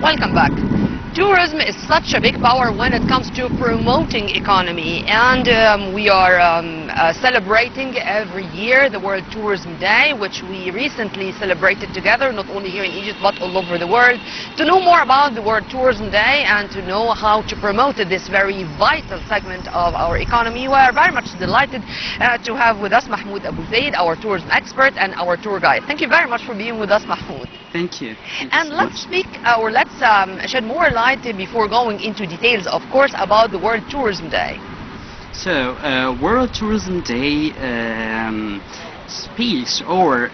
Welcome back. Tourism is such a big power when it comes to promoting economy, and we are celebrating every year the World Tourism Day, which we recently celebrated together, not only here in Egypt but all over the world. To know more about the World Tourism Day and to know how to promote this very vital segment of our economy, we are very much delighted to have with us Mahmoud Abu Zeid, our tourism expert and our tour guide. Thank you very much for being with us, Mahmoud. Thank you. And let's speak, or let's shed more light before going into details, of course, about the World Tourism Day. So, World Tourism Day speaks or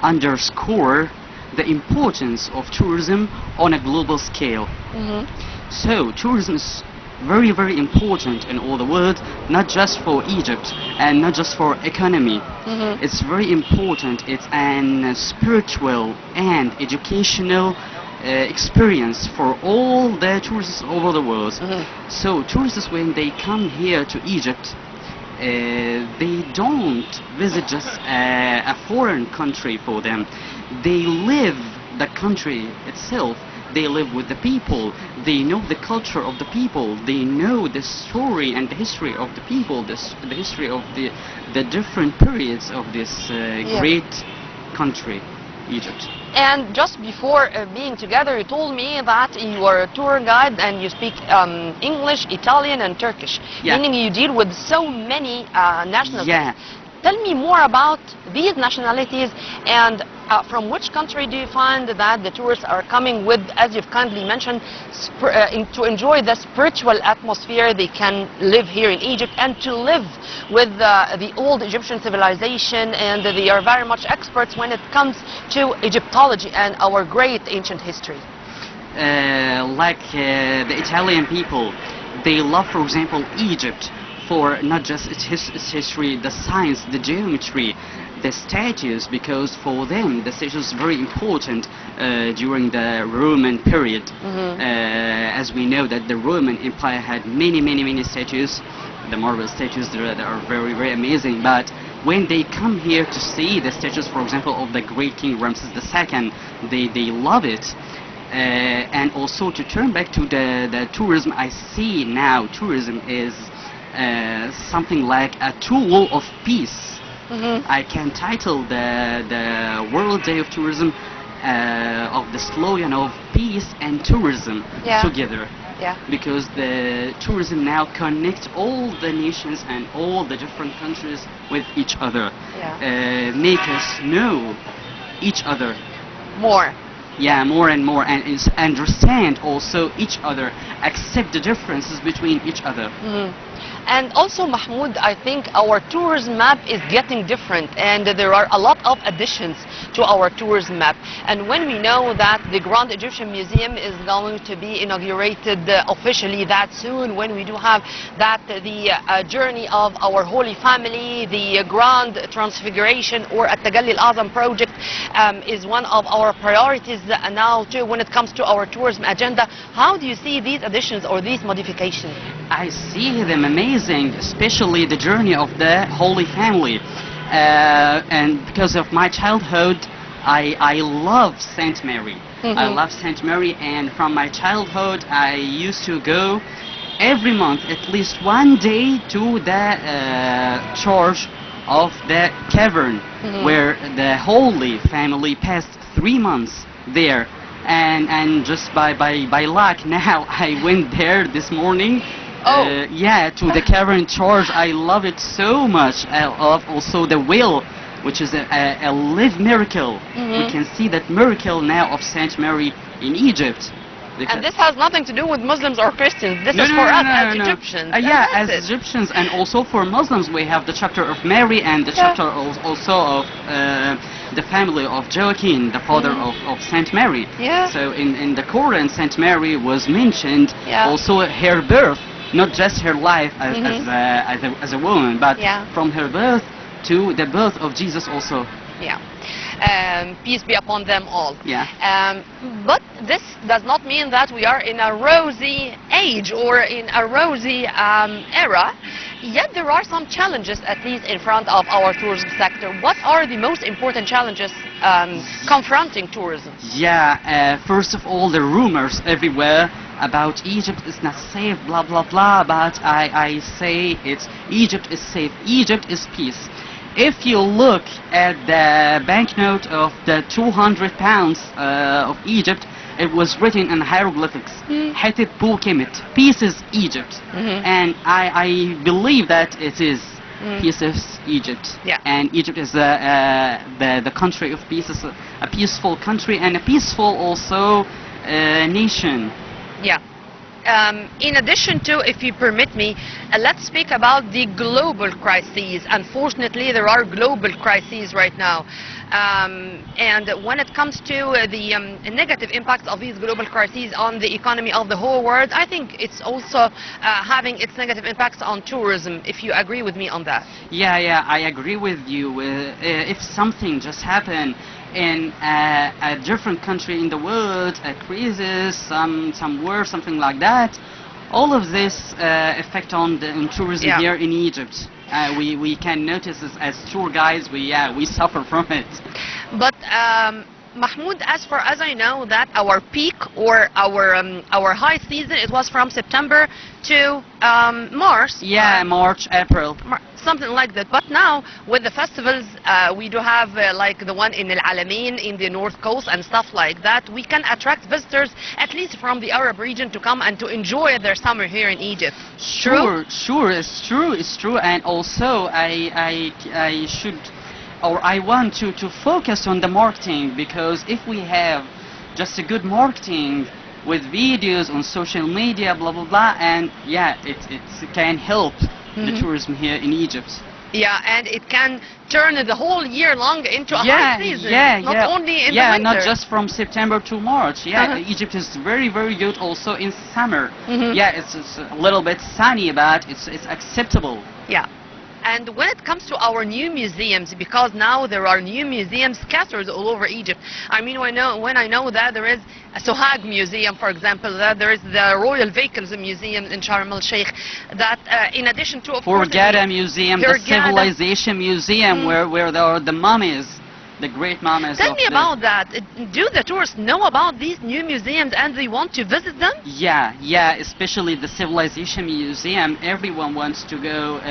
underscore the importance of tourism on a global scale. So, tourism is very, very important in all the world, not just for Egypt and not just for economy. It's very important. It's an spiritual and educational experience for all the tourists over the world. So tourists, when they come here to Egypt, they don't visit just a foreign country for them. They live the country itself. They live with the people. They know the culture of the people. They know the story and the history of the people, the history of the different periods of this great country, Egypt. And just before being together, you told me that you are a tour guide and you speak English, Italian and Turkish, meaning you deal with so many nationalities. Tell me more about these nationalities, and from which country do you find that the tourists are coming with, as you've kindly mentioned, to enjoy the spiritual atmosphere. They can live here in Egypt and to live with the old Egyptian civilization, and they are very much experts when it comes to Egyptology and our great ancient history. Like the Italian people, they love, for example, Egypt for not just its history, the science, the geometry, the statues, because for them the statues is very important during the Roman period. As we know that the Roman Empire had many statues, the marble statues that are very, very amazing. But when they come here to see the statues, for example, of the great King Ramses II, they love it. And also, to turn back to the tourism, I see now tourism is something like a tool of peace. I can title the World Day of Tourism of the slogan of peace and tourism together. Because the tourism now connects all the nations and all the different countries with each other. Make us know each other more. More and more, and understand also each other, accept the differences between each other. And also, Mahmoud, I think our tourism map is getting different, and there are a lot of additions to our tourism map. And when we know that the Grand Egyptian Museum is going to be inaugurated officially that soon, when we do have that the journey of our Holy Family, the Grand Transfiguration or At-Tagalli Al-Azam project is one of our priorities now too when it comes to our tourism agenda. How do you see these additions or these modifications? I see them amazing, especially the journey of the Holy Family. And because of my childhood, I love Saint Mary. I love Saint Mary, and from my childhood I used to go every month at least one day to the church of the cavern, where the Holy Family passed 3 months there. And just by luck now I went there this morning. To the cavern church. I love it so much. I love also the wheel, which is a live miracle. We can see that miracle now of Saint Mary in Egypt. And this has nothing to do with Muslims or Christians. This is for us as Egyptians. As Egyptians, and also for Muslims, we have the chapter of Mary and the chapter also of the family of Joachim, the father of Saint Mary. So in the Quran, Saint Mary was mentioned, also her birth, not just her life as a woman, but from her birth to the birth of Jesus also. peace be upon them all. Yeah. But this does not mean that we are in a rosy age or in a rosy era. Yet there are some challenges, at least in front of our tourism sector. What are the most important challenges confronting tourism? Yeah, first of all, the rumors everywhere about Egypt is not safe, blah blah blah, but I say it's Egypt is safe, Egypt is peace. If you look at the banknote of the 200 pounds of Egypt, it was written in hieroglyphics. Hatib Bul Kemet, peace is Egypt. And I believe that it is. Peace is Egypt. Yeah. And Egypt is the country of peace, is a peaceful country and a peaceful also nation. Yeah. In addition to, if you permit me, let's speak about the global crises. Unfortunately, there are global crises right now. And when it comes to the negative impacts of these global crises on the economy of the whole world, I think it's also having its negative impacts on tourism, if you agree with me on that. Yeah, I agree with you. If something just happened in a different country in the world, a crisis, some war, something like that, all of this affect on tourism here in Egypt. We can notice this as tour guides. We suffer from it. But Mahmoud, as far as I know, that our peak or our high season, it was from September to March. Yeah, March, April. Something like that. But now with the festivals, we do have like the one in Al Alamein in the north coast and stuff like that. We can attract visitors at least from the Arab region to come and to enjoy their summer here in Egypt. Sure, it's true. And also I should, or I want to focus on the marketing, because if we have just a good marketing with videos on social media, blah blah blah, and yeah, it can help the tourism here in Egypt. Yeah, and it can turn the whole year long into a high season. Not only in the winter. Not just from September to March. Yeah, Egypt is very good also in summer. Yeah, it's a little bit sunny, but it's acceptable. Yeah. And when it comes to our new museums, because now there are new museums scattered all over Egypt. I mean, when I know that there is a Sohag Museum, for example, that there is the Royal Vehicles Museum in Sharm el Sheikh, that in addition to, of course, Hurghada Museum, the Civilization Museum, where there are the mummies. The great mummies. Tell me about that. Do the tourists know about these new museums and they want to visit them? Yeah, especially the Civilization Museum. Everyone wants to go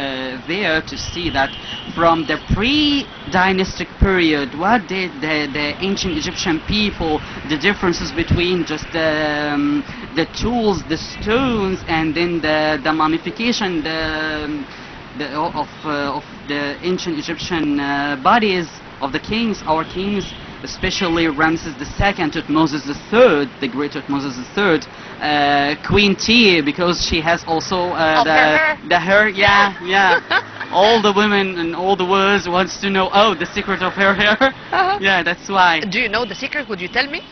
there to see that from the pre-dynastic period, what did the ancient Egyptian people, the differences between just the tools, the stones, and then the mummification of the ancient Egyptian bodies of the kings, our kings, especially Ramses II, Tutmosis III, the great Tutmosis III, Queen T, because she has also the hair, all the women in all the world wants to know, the secret of her hair. Yeah, that's why. Do you know the secret? Would you tell me?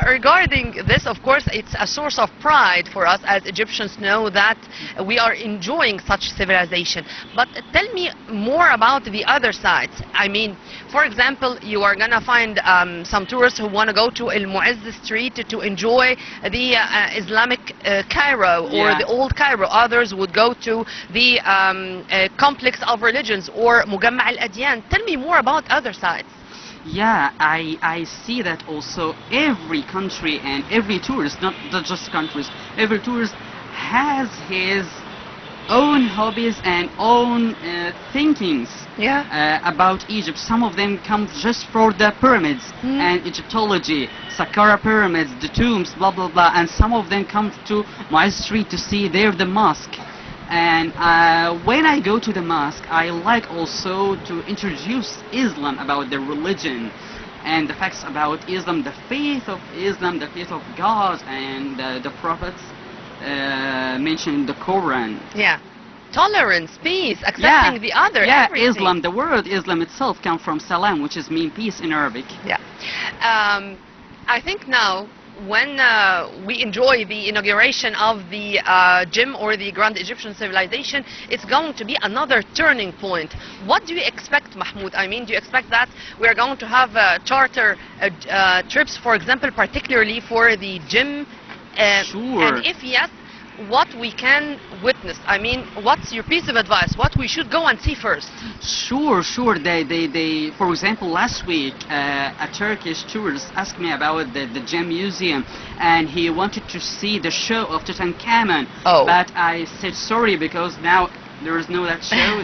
Regarding this, of course, it's a source of pride for us as Egyptians know that we are enjoying such civilization. But tell me more about the other sides. I mean, for example, you are going to find some tourists who want to go to El Mu'izz Street to enjoy the Islamic Cairo or the old Cairo. Others would go to the complex of religions or Mugamma al-Adyan. Tell me more about other sides. Yeah, I see that also every country and every tourist, not just countries, every tourist has his own hobbies and own thinkings about Egypt. Some of them come just for the pyramids and Egyptology, Saqqara pyramids, the tombs, blah blah blah, and some of them come to my street to see there the mosque. And when I go to the mosque, I like also to introduce Islam, about the religion and the facts about Islam, the faith of Islam, the faith of God and the prophets mentioned in the Quran. Yeah. Tolerance, peace, accepting the other. Yeah, everything. Islam, the word Islam itself comes from salam, which is mean peace in Arabic. Yeah. I think now when we enjoy the inauguration of the gym or the Grand Egyptian Civilization, it's going to be another turning point. What do you expect, Mahmoud? I mean, do you expect that we're going to have charter trips, for example, particularly for the gym? Sure. And if yes, what we can witness? I mean, what's your piece of advice? What we should go and see first? Sure. For example, last week, a Turkish tourist asked me about the gem museum, and he wanted to see the show of Tutankhamun. Oh. But I said sorry, because now there is no that show.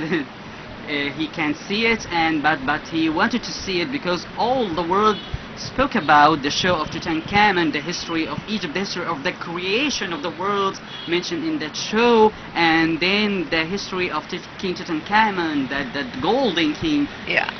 He can't see it, but he wanted to see it because all the world spoke about the show of Tutankhamun, the history of Egypt, the history of the creation of the world mentioned in that show, and then the history of King Tutankhamun, that golden king. Yeah.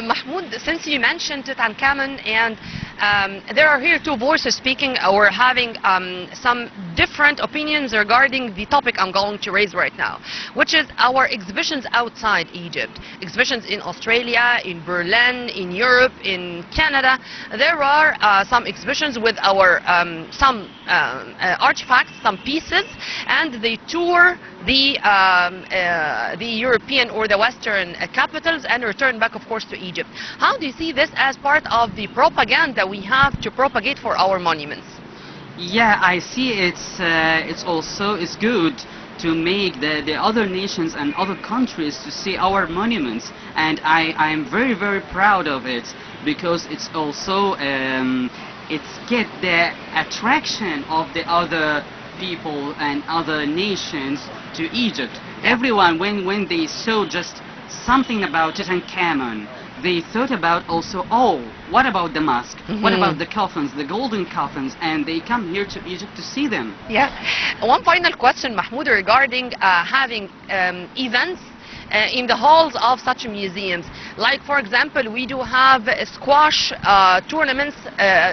Mahmoud, since you mentioned Tutankhamun, and there are here two voices speaking or having some different opinions regarding the topic I'm going to raise right now, which is our exhibitions outside Egypt. Exhibitions in Australia, in Berlin, in Europe, in Canada. There are some exhibitions with our some artifacts, some pieces, and they tour the European or the Western capitals and return back, of course, to Egypt. How do you see this as part of the propaganda we have to propagate for our monuments? Yeah, I see it's also good to make the other nations and other countries to see our monuments, and I am very, very proud of it, because it's also it's get the attraction of the other people and other nations to Egypt. Everyone, when they saw just something about Tutankhamun, they thought about also, oh, what about the mosque? What about the coffins, the golden coffins? And they come here to Egypt to see them. Yeah. One final question, Mahmoud, regarding having events in the halls of such museums. Like, for example, we do have squash tournaments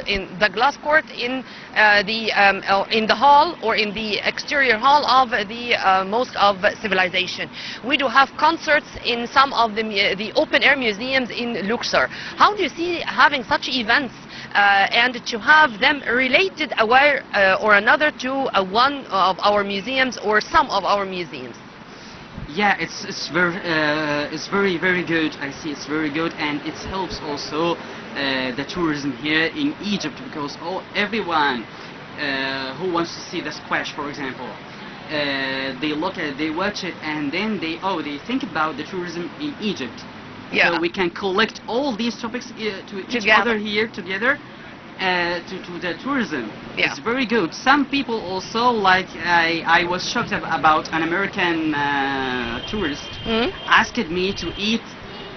in the glass court in the hall or in the exterior hall of the Mosque of Civilization. We do have concerts in some of the open-air museums in Luxor. How do you see having such events and to have them related aware or another to one of our museums or some of our museums? Yeah, it's very, very good. I see it's very good, and it helps also the tourism here in Egypt, because everyone who wants to see the squash, for example, they look at, they watch it, and then they think about the tourism in Egypt. Yeah. So we can collect all these topics to each other here together. To the tourism. Yeah. It's very good. Some people also, like I was shocked about an American tourist asked me to eat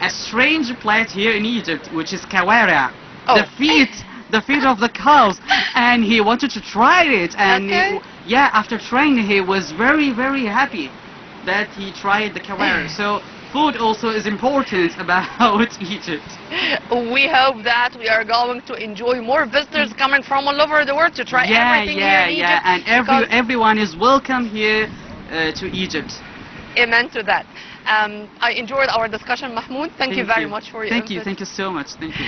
a strange plate here in Egypt, which is kawara, the feet of the cows, and he wanted to try it, and after trying he was very, very happy. that he tried the kawar. So food also is important about Egypt. We hope that we are going to enjoy more visitors coming from all over the world to try everything here in Egypt. And everyone is welcome here to Egypt. Amen to that. I enjoyed our discussion, Mahmoud. Thank you very much for your input. Thank you so much. Thank you.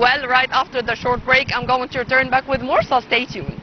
Well, right after the short break, I'm going to return back with more, so stay tuned.